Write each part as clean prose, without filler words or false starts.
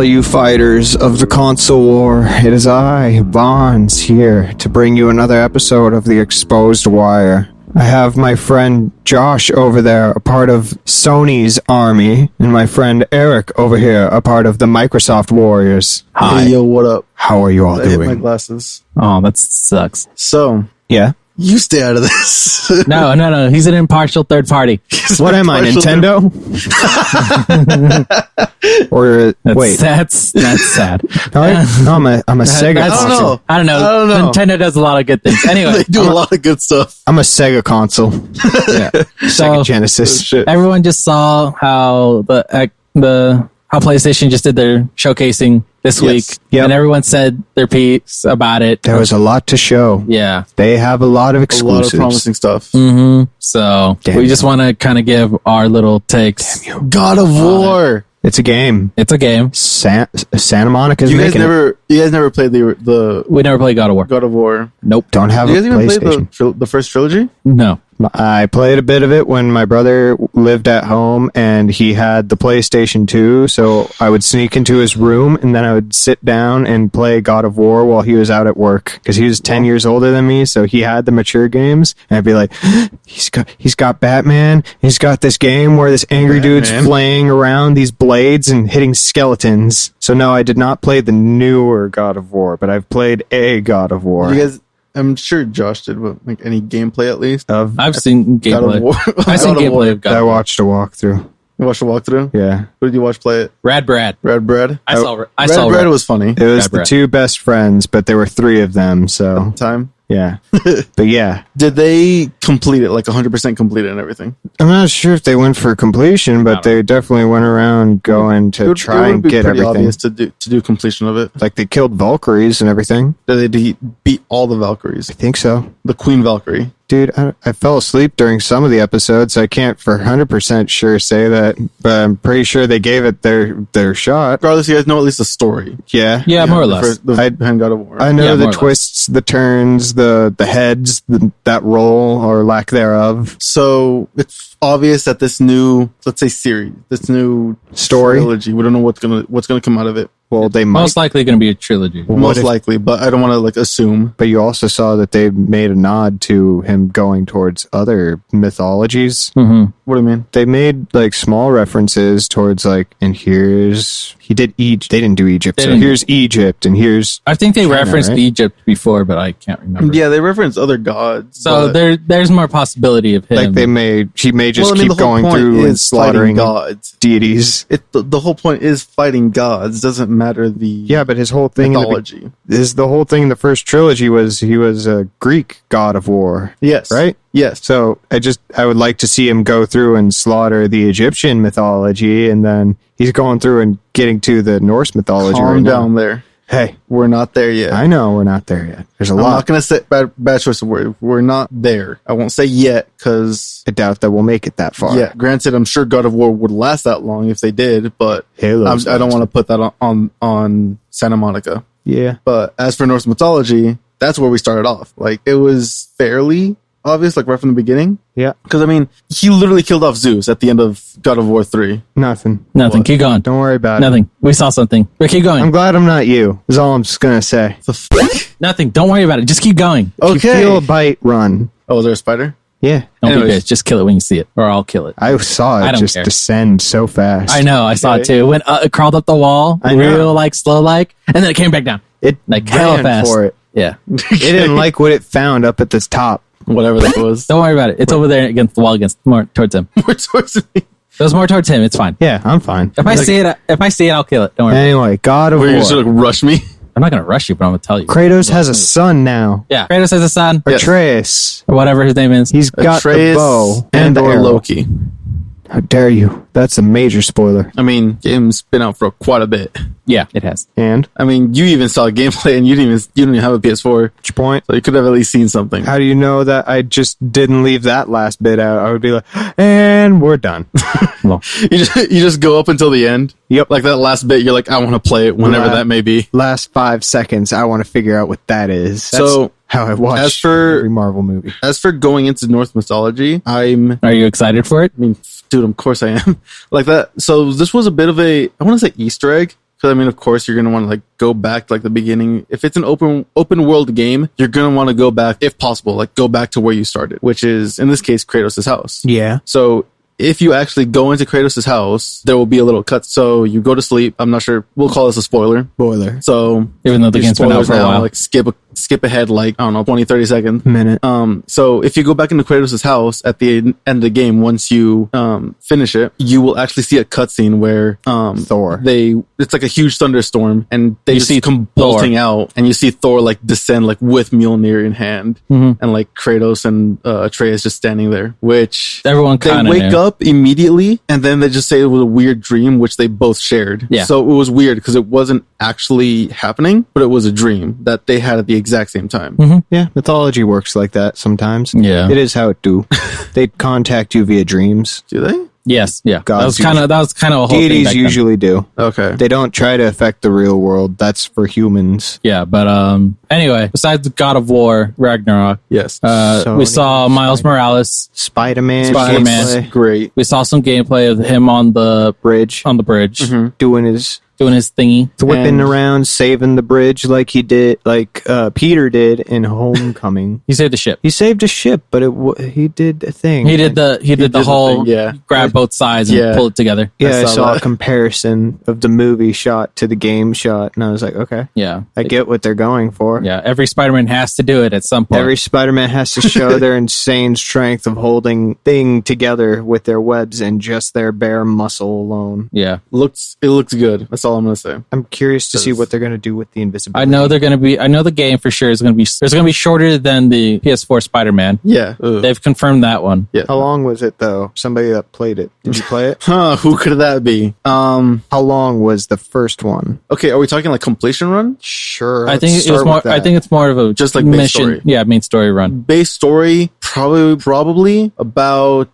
you fighters of the console war. It is I, Bonds, here to bring you another episode of The Exposed Wire. I have my friend Josh over there, a part of Sony's army, and my friend Eric over here, a part of the Microsoft Warriors. Hi. Hey, yo, what up? How are you all doing? I hit my glasses. Oh, that sucks. So, yeah? You stay out of this. No. He's an impartial third party. What am I, Nintendo? Or wait, that's sad. No, I'm a Sega. I don't know. Nintendo does a lot of good things. Anyway, they do a lot of good stuff. I'm a Sega console. Yeah, Sega Genesis. Everyone just saw how how PlayStation just did their showcasing this week, and everyone said their piece about it. There was a lot to show. Yeah, they have a lot of exclusives, a lot of promising stuff. Mm-hmm. So we just want to kind of give our little takes. God of War. It's a game. It's a game. Santa Monica's making it. You guys never played the. We never played God of War. God of War. Nope. Don't have a PlayStation. You guys even played the first trilogy? No. I played a bit of it when my brother lived at home and he had the PlayStation 2, so I would sneak into his room and then I would sit down and play God of War while he was out at work because he was 10 years older than me, so he had the mature games, and I'd be like, he's got Batman, he's got this game where this angry dude's flaying around these blades and hitting skeletons. So no, I did not play the newer God of War, but I've played a God of War. You guys, I'm sure Josh did, like any gameplay at least. I've seen gameplay. I've seen gameplay of God of War. I watched a walkthrough. You watched a walkthrough? Yeah. Who did you watch play it? Rad Brad. I saw Rad Brad was funny. It was the two best friends, but there were three of them, so... Time? Yeah. But yeah. Did they complete it, like 100% complete it and everything? I'm not sure if they went for completion, but they definitely went around going to try and get everything. It would be pretty obvious to do completion of it. Like they killed Valkyries and everything. Did they beat all the Valkyries? I think so. The Queen Valkyrie. Dude, I fell asleep during some of the episodes, so I can't for 100% sure say that, but I'm pretty sure they gave it their shot. Regardless, you guys know at least the story. Yeah, more or less. Behind God of War. I know the twists, the turns, the heads, that roll or lack thereof. So it's obvious that this new, let's say series, this new story trilogy, we don't know what's gonna come out of it. Well, they might. Most likely going to be a trilogy. Most likely, but I don't want to assume. But you also saw that they made a nod to him going towards other mythologies. Mm-hmm. What do you mean? They made small references towards and he did Egypt. They didn't do Egypt. So here's Egypt and here's. I think they China, referenced right? Egypt before, but I can't remember. Yeah, they referenced other gods. So there's more possibility of him. He may just keep going through and slaughtering gods, deities. The whole point is fighting gods. Doesn't matter the but his whole thing mythology. The whole thing in the first trilogy was he was a Greek god of war. Yes. Right? Yes. So I would like to see him go through and slaughter the Egyptian mythology, and then he's going through and getting to the Norse mythology. Calm down there. Hey, we're not there yet. I know we're not there yet. There's a lot. I'm not going to say bad choice of word. We're not there. I won't say yet because I doubt that we'll make it that far. Yeah, granted, I'm sure God of War would last that long if they did, but I don't want to put that on Santa Monica. Yeah. But as for Norse mythology, that's where we started off. It was fairly obvious, right from the beginning. Yeah. Because, he literally killed off Zeus at the end of God of War 3. Nothing. What? Keep going. Don't worry about Nothing. it. We saw something. But keep going. I'm glad I'm not you, is all I'm just going to say. The fuck? Nothing. Don't worry about it. Just keep going. Okay. If you feel a bite, run. Oh, is there a spider? Yeah. Don't be bitch. Just kill it when you see it, or I'll kill it. I saw it just descend so fast. I know. I saw it too. When it crawled up the wall, real slow and then it came back down. It hella fast. For it. Yeah. It didn't like what it found up at the top. Whatever that was. Don't worry about it. It's over there against the wall, more towards him. More towards me. It was more towards him. It's fine. Yeah, I'm fine. If I see it, I'll kill it. Don't worry. Anyway, God of War. You're just gonna rush me. I'm not gonna rush you, but I'm gonna tell you. Kratos has a son now. Yeah, Kratos has a son. Atreus. Or whatever his name is. He's got Atreus the bow and the or arrow. Loki. How dare you? That's a major spoiler. Game's been out for quite a bit. Yeah, it has. And? You even saw gameplay and you didn't even have a PS4. What's your point? So you could have at least seen something. How do you know that I just didn't leave that last bit out? I would be like, and we're done. Well, you just go up until the end. Yep. Like that last bit, you're like, I want to play it whenever that may be. Last 5 seconds, I want to figure out what that is. That's so how I watch every Marvel movie. As for going into Norse mythology, are you excited for it? Dude, of course I am. Like that. So this was a bit of I want to say Easter egg Because I mean, of course, you're gonna want to like go back to like the beginning. If it's an open world game, you're gonna want to go back, if possible, like go back to where you started, which is in this case Kratos' house. Yeah. So if you actually go into Kratos' house, there will be a little cut. So you go to sleep. I'm not sure. We'll call this a spoiler. So even though the game's been out for a while, like skip ahead, like, I don't know, 20, 30 seconds. Minute. So if you go back into Kratos' house at the end of the game, once you finish it, you will actually see a cutscene where Thor. It's like a huge thunderstorm, and they You just see come Thor. bolting out, and you see Thor like descend like with Mjolnir in hand, and like Kratos and Atreus just standing there, which everyone they kind of wake up immediately, and then they just say it was a weird dream, which they both shared. Yeah. So it was weird because it wasn't actually happening, but it was a dream that they had at the exact same time. Yeah, mythology works like that sometimes. Yeah. It is how it do. They contact you via dreams. Do they? Yes, yeah. Gods that was kind of a whole thing Deities back then. usually do. Okay. They don't try to affect the real world. That's for humans. Yeah, but anyway, besides God of War Ragnarok, Yes. we Sony, saw Miles Morales. Spider-Man. Spider-Man. gameplay, Great. We saw some gameplay of him on the Bridge. bridge Doing his doing his thingy. whipping And- around, saving the bridge like he did, like Peter did in Homecoming. He saved the ship. He saved a ship, but he did a thing. He did the did the whole thing, yeah. grab both sides and Yeah. pull it together. Yeah, I saw saw that. a comparison of the movie shot to the game shot, and I was like, okay, Yeah, I get what they're going for. yeah. Every Spider-Man has to do it at some point. Every Spider-Man has to show their insane strength of holding thing together with their webs and just their bare muscle alone. yeah, It looks good. That's all I'm gonna say. I'm curious to see Does- what they're going to do with the invisibility. I know they're gonna be. I know the game for sure is gonna be. It's gonna be shorter than the PS4 Spider-Man. Yeah. Ugh. They've confirmed that one. Yeah. How long was it though? Somebody that played it. Did you play it? Who could that be? How long was the first one? Okay, are we talking like completion run? Sure. I think it was more. I think it's more of a Just like main mission. story. Yeah, main story run. Base story, probably about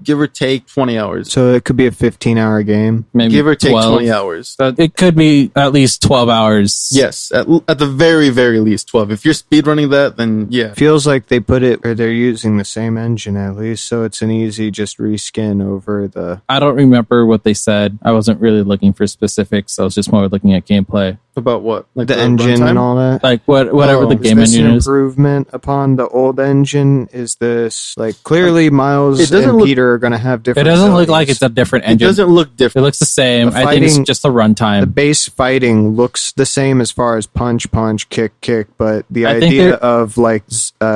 give or take 20 hours. so. It could be a 15-hour game. Maybe Give or take 12. 20 hours. It could be at least 12 hours. Yes, at the very, very least 12. If you're speedrunning that, then yeah. Feels like they put it, or they're using the same engine at least, so it's an easy just reskin over the. I don't remember what they said. I wasn't really looking for specifics. I was just more looking at gameplay. About what? Like The engine runtime? and all that. Like whatever the Is game this engine an is. improvement upon the old engine? Is this like clearly Miles It doesn't and look- Peter are going to have It different? doesn't look like abilities. it's a different It engine. doesn't look It different. looks the same. The I think it's fighting- just the The runtime. base fighting looks the same as far as punch, kick, but the I think idea they're- of like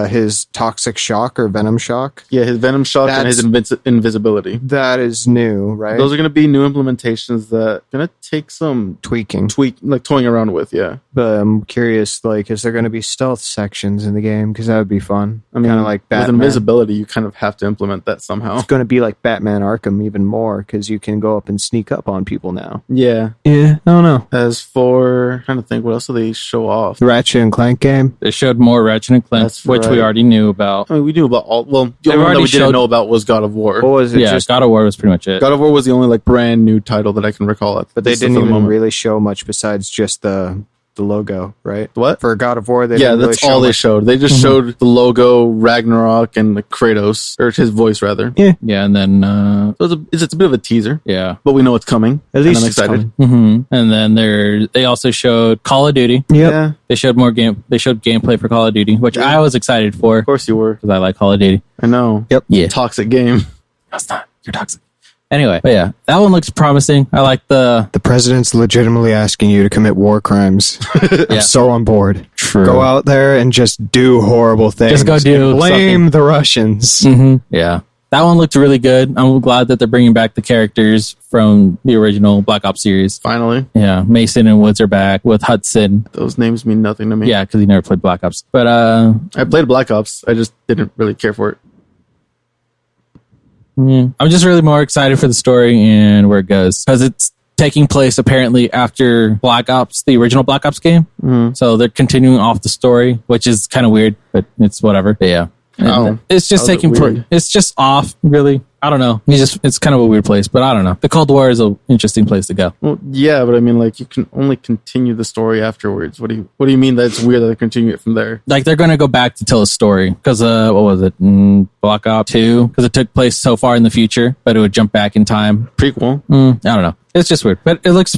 his toxic shock or venom shock, Yeah, his venom shock and his invisibility. that is new, right? Those are going to be new implementations that going to take some tweaking. toying around with. Yeah, But I'm curious, like, is there going to be stealth sections in the game? Because that would be fun. I mean, kind of like with Batman. invisibility, you kind of have to implement that somehow. It's going to be like Batman Arkham even more because you can go up and sneak up on people now. Yeah. Yeah, I don't know. As for trying to think, what else do they show off? The Ratchet and Clank game. They showed more Ratchet and Clank, That's which we right. already knew about. I mean, we knew about all. Well, the They've only one that already we didn't showed- know about was God of War. What was it? Yeah, Just, God of War was pretty much it. God of War was the only like brand new title that I can recall. but they least for didn't the even moment. really show much besides just the logo, right? What? For God of War, they Yeah, didn't really that's show all they much. showed. They just showed the logo, Ragnarok, and the Kratos, or his voice rather. Yeah, and then So it's a bit of a teaser, yeah. but we know it's coming. At least and I'm it's excited. coming. And then they also showed Call of Duty. Yep. Yeah, They showed more game. They showed gameplay for Call of Duty, which I was excited for of course you were. because I like Call of Duty. I know. Yep. Yeah, Toxic game. that's not. You're toxic. Anyway, but yeah, that one looks promising. I like the The president's legitimately asking you to commit war crimes. Yeah. I'm so on board. True. Go out there and just do horrible things. Just go do and blame something. the Russians. Yeah, that one looked really good. I'm glad that they're bringing back the characters from the original Black Ops series. Finally, Yeah, Mason and Woods are back with Hudson. those names mean nothing to me. Yeah, because he never played Black Ops. But I played Black Ops. I just didn't really care for it. I'm just really more excited for the story and where it goes because it's taking place apparently after Black Ops, the original Black Ops game. So they're continuing off the story, which is kind of weird, but it's whatever. But yeah. Oh, It's just how's it taking. weird? It's just off, really. I don't know. It's kind of a weird place, but I don't know. The Cold War is an interesting place to go. Well, yeah, but I mean, like, you can only continue the story afterwards. What do you mean that it's weird that they continue it from there? Like they're going to go back to tell a story because what was it? Black Ops 2? Because it took place so far in the future, but it would jump back in time. Prequel. I don't know. It's just weird, but it looks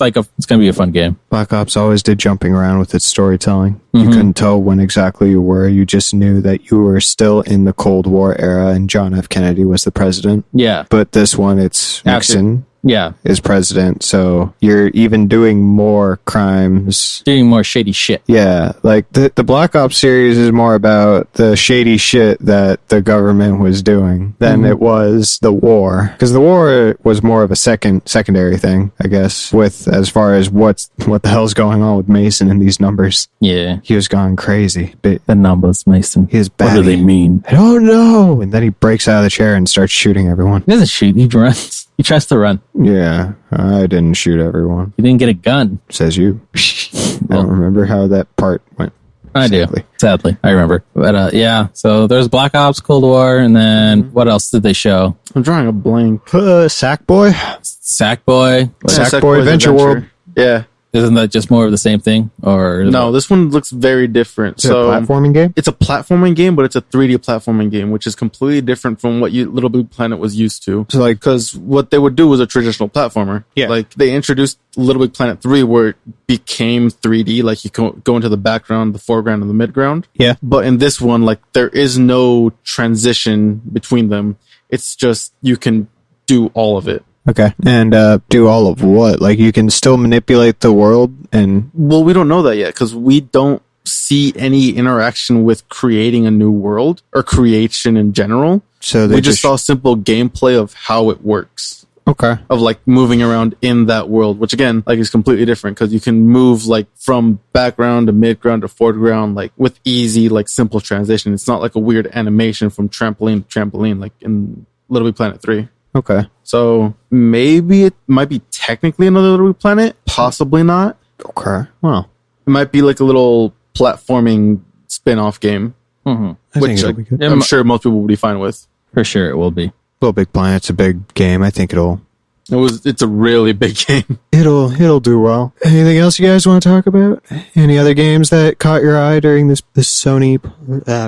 like it's going to be a fun game. Black Ops always did jumping around with its storytelling. You couldn't tell when exactly you were. You just knew that you were still in the Cold War era and John F. Kennedy was the president. Yeah. But this one, it's Nixon. Yeah. Is president, so you're even doing more crimes. Doing more shady shit. Yeah, like the Black Ops series is more about the shady shit that the government was doing than it was the war. Because the war was more of a secondary thing, I guess, with as far as what the hell's going on with Mason and these numbers. Yeah. He was gone crazy. But The numbers, Mason. he is What do they mean? I don't know. And then he breaks out of the chair and starts shooting everyone. He doesn't shoot. He runs. He tries to run. Yeah, I didn't shoot everyone. He didn't get a gun. Says you. I don't remember how that part went. I Sadly. do. Sadly. I remember. But yeah, so there's Black Ops, Cold War, and then what else did they show? I'm drawing a blank. Sackboy? Sackboy. Sackboy Adventure World. Yeah. Isn't that just more of the same thing? Or No, this one looks very different. Is it a platforming game? It's a platforming game, but it's a 3D platforming game, which is completely different from what Little Big Planet was used to. So like, Because what they would do was a traditional platformer. Yeah. Like they introduced Little Big Planet 3 where it became 3D, like you go into the background, the foreground, and the midground. yeah. But in this one, like there is no transition between them. It's just you can do all of it. Okay. And do all of what? Like you can still manipulate the world and... Well, we don't know that yet because we don't see any interaction with creating a new world or creation in general. So they We just saw simple gameplay of how it works. Okay. Of like moving around in that world, which again, like is completely different because you can move like from background to midground to foreground, like with easy, like simple transition. It's not like a weird animation from trampoline to trampoline, like in Little Big Planet 3. Okay. So maybe it might be technically another Little Big Planet, possibly not. Okay. Well, It might be like a little platforming spin-off game, Mhm. I think which it'll be good. I'm sure most people will be fine with. For sure it will be. Little Big Planet's a big game. I think It's a really big game. it'll do well. Anything else you guys want to talk about? Any other games that caught your eye during this Sony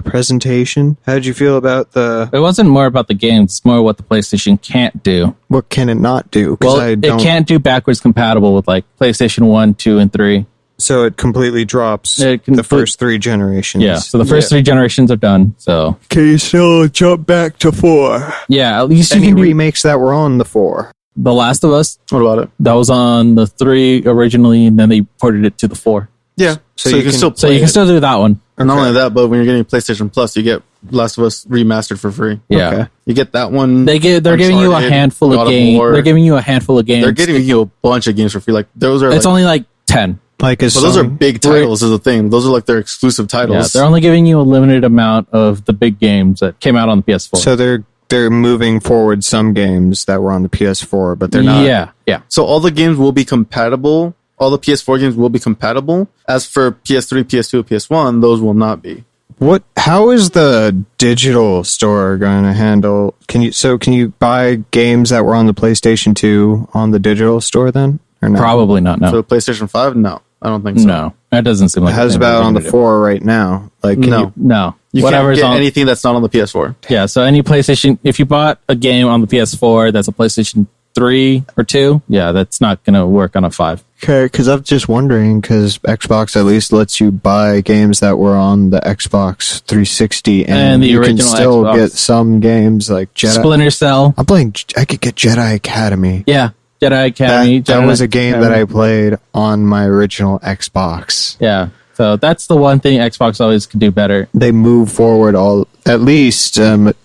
presentation? How did you feel about It wasn't more about the games. It's more what the PlayStation can't do. what can it not do? 'Cause Well, I it don't, can't do backwards compatible with like PlayStation 1, 2, and 3. so it completely drops It can- the first three generations. Yeah. So the first three generations are done. So Can you still jump back to 4? yeah, at least you Any can do remakes that were on the 4? The Last of Us. What about it? That was on the 3 originally, and then they ported it to the 4. Yeah. So you can still So play you can it. still do that one. And not only that, but when you're getting PlayStation Plus, you get Last of Us remastered for free. Yeah. Okay. You get that one. They're giving you a Uncharted, handful God of of games. War. They're giving you a handful of games. They're giving you a bunch of games for free. Like those are. It's like, only like 10. Like but those are big titles. Is the thing. Those are like their exclusive Yeah, titles. they're only giving you a limited amount of the big games that came out on the PS4. So they're moving forward some games that were on the PS4, but they're not. Yeah. So all the games will be compatible. All the PS4 games will be compatible. As for PS3, PS2, PS1, those will not be. How is the digital store going to handle? Can you buy games that were on the PlayStation 2 on the digital store then? Or no? Probably not. For No. the PlayStation 5, no. I don't think so. No. That doesn't seem like How's a thing about they're on the gonna do. 4 right now? Like, can No. you, No. You Whatever's can't get on. anything that's not on the PS4. Yeah. So any PlayStation, if you bought a game on the PS4 that's a PlayStation 3 or 2, yeah, that's not going to work on a 5. okay, because I'm just wondering, because Xbox at least lets you buy games that were on the Xbox 360, And the you can original still Xbox. get some games like Jedi. Splinter Cell. I could get Jedi Academy. Yeah. Jedi Academy. That was a game that I played on my original Xbox. Yeah. So that's the one thing Xbox always could do better. They move forward at least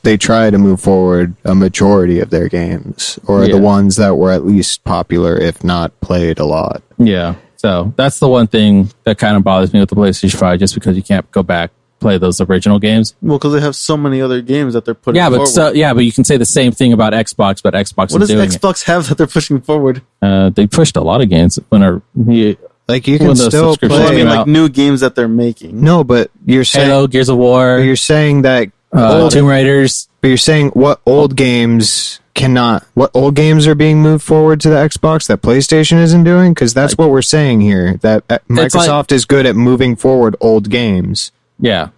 they try to move forward a majority of their games, or Yeah. the ones that were at least popular, if not played a lot. Yeah. So that's the one thing that kind of bothers me with the PlayStation 5, just because you can't go back play those original games. Well, because they have so many other games that they're putting Yeah, forward. but you can say the same thing about Xbox, but Xbox What is does doing Xbox have that they're pushing forward? it. They pushed a lot of games Like you can When the still subscription Well, I play. mean, came like out. new games that they're making. No, but you're saying Halo, Gears of War, you're saying that old, Tomb Raiders. but you're saying what old games are being moved forward to the Xbox that PlayStation isn't doing? Because that's what we're saying here. That Microsoft is good at moving forward old games. Yeah.